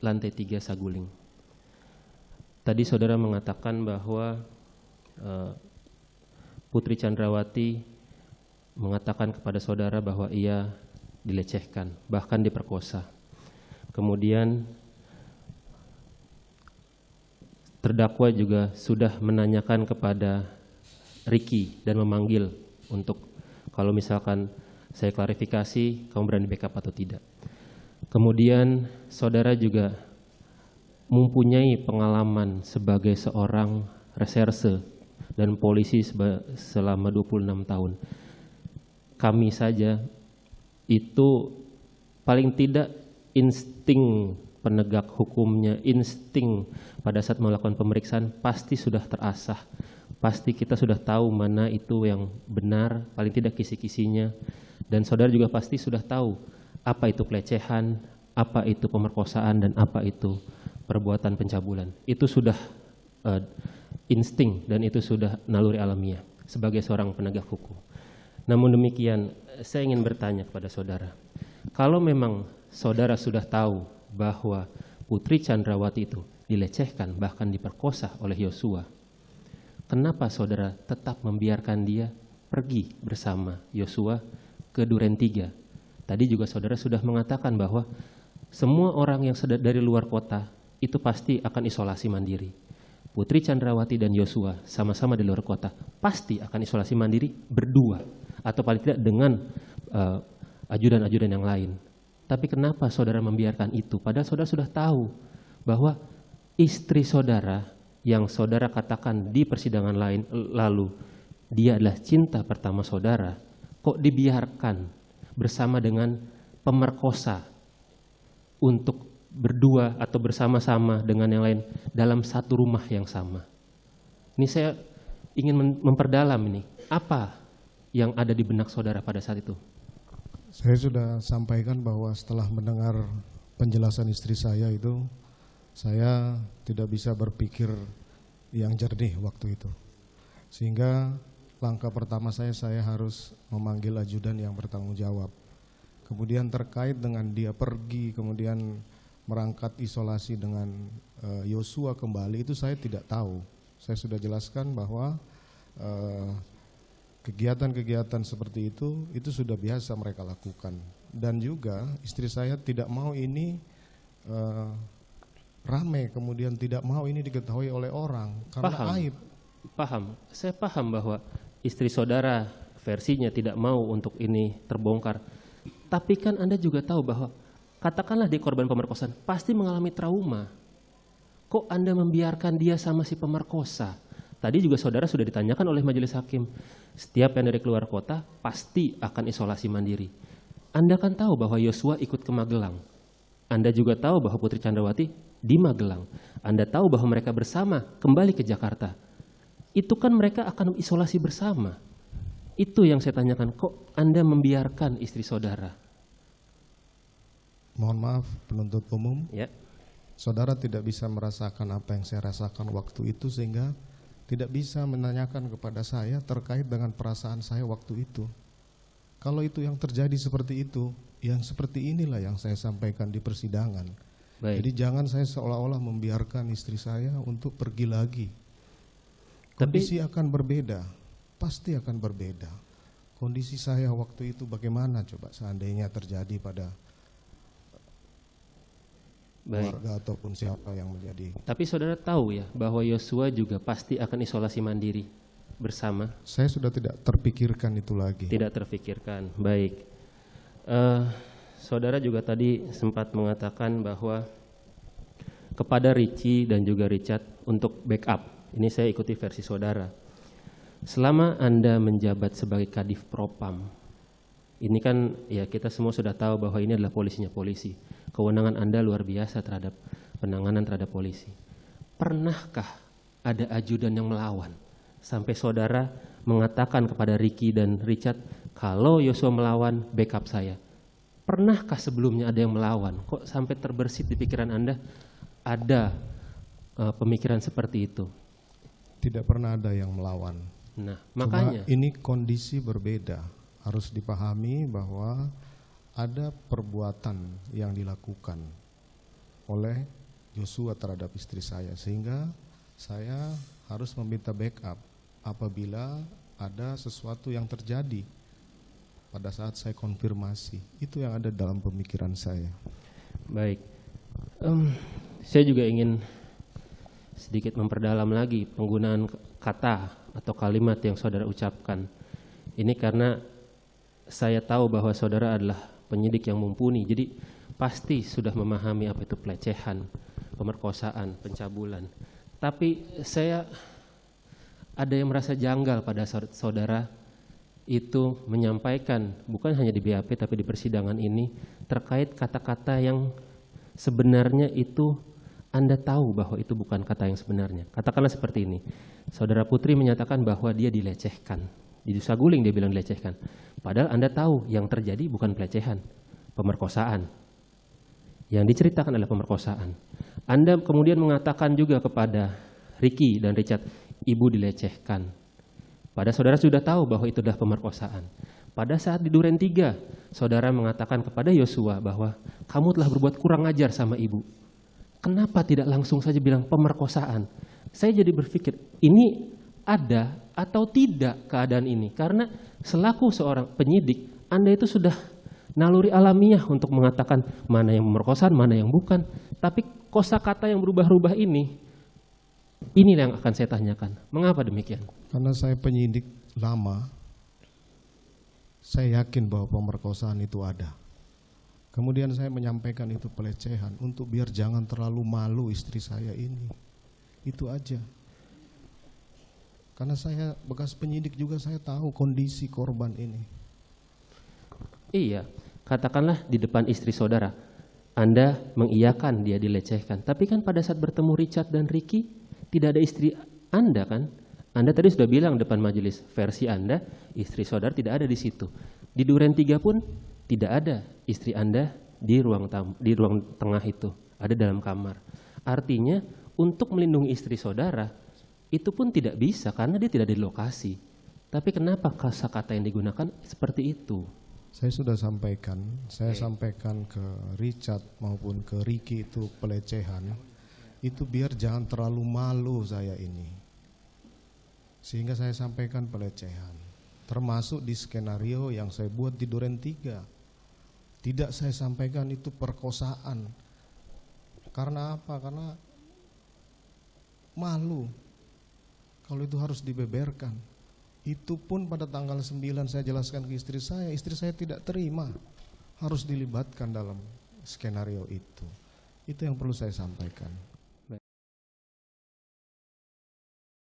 lantai 3 Saguling. Tadi saudara mengatakan bahwa Putri Chandrawati mengatakan kepada saudara bahwa ia dilecehkan, bahkan diperkosa. Kemudian terdakwa juga sudah menanyakan kepada Ricky dan memanggil untuk kalau misalkan saya klarifikasi, kamu berani backup atau tidak. Kemudian saudara juga mempunyai pengalaman sebagai seorang reserse dan polisi selama 26 tahun. Kami saja itu paling tidak insting penegak hukumnya, insting pada saat melakukan pemeriksaan pasti sudah terasah. Pasti kita sudah tahu mana itu yang benar, paling tidak kisi-kisinya. Dan saudara juga pasti sudah tahu apa itu pelecehan, apa itu pemerkosaan, dan apa itu perbuatan pencabulan. Itu sudah insting dan itu sudah naluri alamiah sebagai seorang penegak hukum. Namun demikian, saya ingin bertanya kepada saudara, kalau memang saudara sudah tahu bahwa Putri Chandrawati itu dilecehkan bahkan diperkosa oleh Yosua, kenapa saudara tetap membiarkan dia pergi bersama Yosua ke Duren 3? Tadi juga saudara sudah mengatakan bahwa semua orang yang dari luar kota itu pasti akan isolasi mandiri. Putri Chandrawati dan Yosua sama-sama di luar kota pasti akan isolasi mandiri berdua atau paling tidak dengan ajudan-ajudan yang lain. Tapi kenapa saudara membiarkan itu? Padahal saudara sudah tahu bahwa istri saudara yang saudara katakan di persidangan lain lalu dia adalah cinta pertama saudara, kok dibiarkan bersama dengan pemerkosa untuk berdua atau bersama-sama dengan yang lain dalam satu rumah yang sama? Ini saya ingin memperdalam ini. Apa yang ada di benak saudara pada saat itu? Saya sudah sampaikan bahwa setelah mendengar penjelasan istri saya itu, saya tidak bisa berpikir yang jernih waktu itu. Sehingga langkah pertama saya harus memanggil ajudan yang bertanggung jawab. Kemudian terkait dengan dia pergi, kemudian merangkat isolasi dengan Yosua kembali, itu saya tidak tahu. Saya sudah jelaskan bahwa kegiatan-kegiatan seperti itu sudah biasa mereka lakukan. Dan juga istri saya tidak mau ini rame, kemudian tidak mau ini diketahui oleh orang karena aib. Paham, saya paham bahwa istri saudara versinya tidak mau untuk ini terbongkar. Tapi kan Anda juga tahu bahwa katakanlah dia korban pemerkosaan pasti mengalami trauma. Kok Anda membiarkan dia sama si pemerkosa? Tadi juga saudara sudah ditanyakan oleh majelis hakim, setiap yang dari keluar kota pasti akan isolasi mandiri. Anda kan tahu bahwa Yosua ikut ke Magelang. Anda juga tahu bahwa Putri Chandrawati di Magelang. Anda tahu bahwa mereka bersama kembali ke Jakarta. Itu kan mereka akan isolasi bersama. Itu yang saya tanyakan, kok Anda membiarkan istri saudara? Mohon maaf penuntut umum, Ya. Saudara tidak bisa merasakan apa yang saya rasakan waktu itu, sehingga tidak bisa menanyakan kepada saya terkait dengan perasaan saya waktu itu. Kalau itu yang terjadi seperti itu, yang seperti inilah yang saya sampaikan di persidangan. Baik. Jadi jangan saya seolah-olah membiarkan istri saya untuk pergi lagi. Kondisi akan berbeda, pasti akan berbeda. Kondisi saya waktu itu bagaimana coba seandainya terjadi pada keluarga ataupun siapa yang menjadi. Tapi saudara tahu ya bahwa Yosua juga pasti akan isolasi mandiri bersama? Saya sudah tidak terpikirkan itu lagi. Tidak terpikirkan, baik. Saudara juga tadi sempat mengatakan bahwa kepada Richie dan juga Richard untuk backup. Ini saya ikuti versi saudara. Selama Anda menjabat sebagai Kadif Propam, ini kan ya kita semua sudah tahu bahwa ini adalah polisinya polisi. Kewenangan Anda luar biasa terhadap penanganan terhadap polisi. Pernahkah ada ajudan yang melawan? Sampai saudara mengatakan kepada Ricky dan Richard, kalau Yosua melawan, backup saya. Pernahkah sebelumnya ada yang melawan? Kok sampai terbersit di pikiran Anda ada pemikiran seperti itu? Tidak pernah ada yang melawan. Nah, makanya. Cuma ini kondisi berbeda. Harus dipahami bahwa ada perbuatan yang dilakukan. oleh Joshua terhadap istri saya, sehingga saya harus meminta backup apabila ada sesuatu yang terjadi pada saat saya konfirmasi. Itu yang ada dalam pemikiran saya. Baik, saya juga ingin sedikit memperdalam lagi penggunaan kata atau kalimat yang saudara ucapkan. Ini karena saya tahu bahwa saudara adalah penyidik yang mumpuni, jadi pasti sudah memahami apa itu pelecehan, pemerkosaan, pencabulan. Tapi saya ada yang merasa janggal pada saudara itu menyampaikan, bukan hanya di BAP tapi di persidangan ini, terkait kata-kata yang sebenarnya itu Anda tahu bahwa itu bukan kata yang sebenarnya. Katakanlah seperti ini, saudara Putri menyatakan bahwa dia dilecehkan. Di Saguling dia bilang dilecehkan. Padahal Anda tahu yang terjadi bukan pelecehan, pemerkosaan. Yang diceritakan adalah pemerkosaan. Anda kemudian mengatakan juga kepada Ricky dan Richard, ibu dilecehkan. Padahal saudara sudah tahu bahwa itu adalah pemerkosaan. Pada saat di Duren 3, saudara mengatakan kepada Yosua bahwa kamu telah berbuat kurang ajar sama ibu. Kenapa tidak langsung saja bilang pemerkosaan? Saya jadi berpikir, ini ada atau tidak keadaan ini? Karena selaku seorang penyidik, Anda itu sudah naluri alamiah untuk mengatakan mana yang pemerkosaan, mana yang bukan. Tapi kosakata yang berubah-ubah ini yang akan saya tanyakan. Mengapa demikian? Karena saya penyidik lama, saya yakin bahwa pemerkosaan itu ada. Kemudian saya menyampaikan itu pelecehan untuk biar jangan terlalu malu istri saya ini. Itu aja. Karena saya bekas penyidik juga, saya tahu kondisi korban ini. Iya, katakanlah di depan istri saudara, Anda mengiyakan dia dilecehkan. Tapi kan pada saat bertemu Richard dan Ricky, tidak ada istri Anda kan? Anda tadi sudah bilang depan majelis, versi Anda, istri saudara tidak ada di situ. Di Duren 3 pun tidak ada istri Anda di ruang tengah itu, ada dalam kamar. Artinya untuk melindungi istri saudara, itu pun tidak bisa karena dia tidak di lokasi. Tapi kenapa kata-kata yang digunakan seperti itu? Saya sudah sampaikan, saya sampaikan ke Richard maupun ke Ricky itu pelecehan. Itu biar jangan terlalu malu saya ini. Sehingga saya sampaikan pelecehan. Termasuk di skenario yang saya buat di Duren 3. Tidak saya sampaikan itu perkosaan. Karena apa? Karena malu. Kalau itu harus dibeberkan. Itu pun pada tanggal 9 saya jelaskan ke istri saya tidak terima. Harus dilibatkan dalam skenario itu. Itu yang perlu saya sampaikan.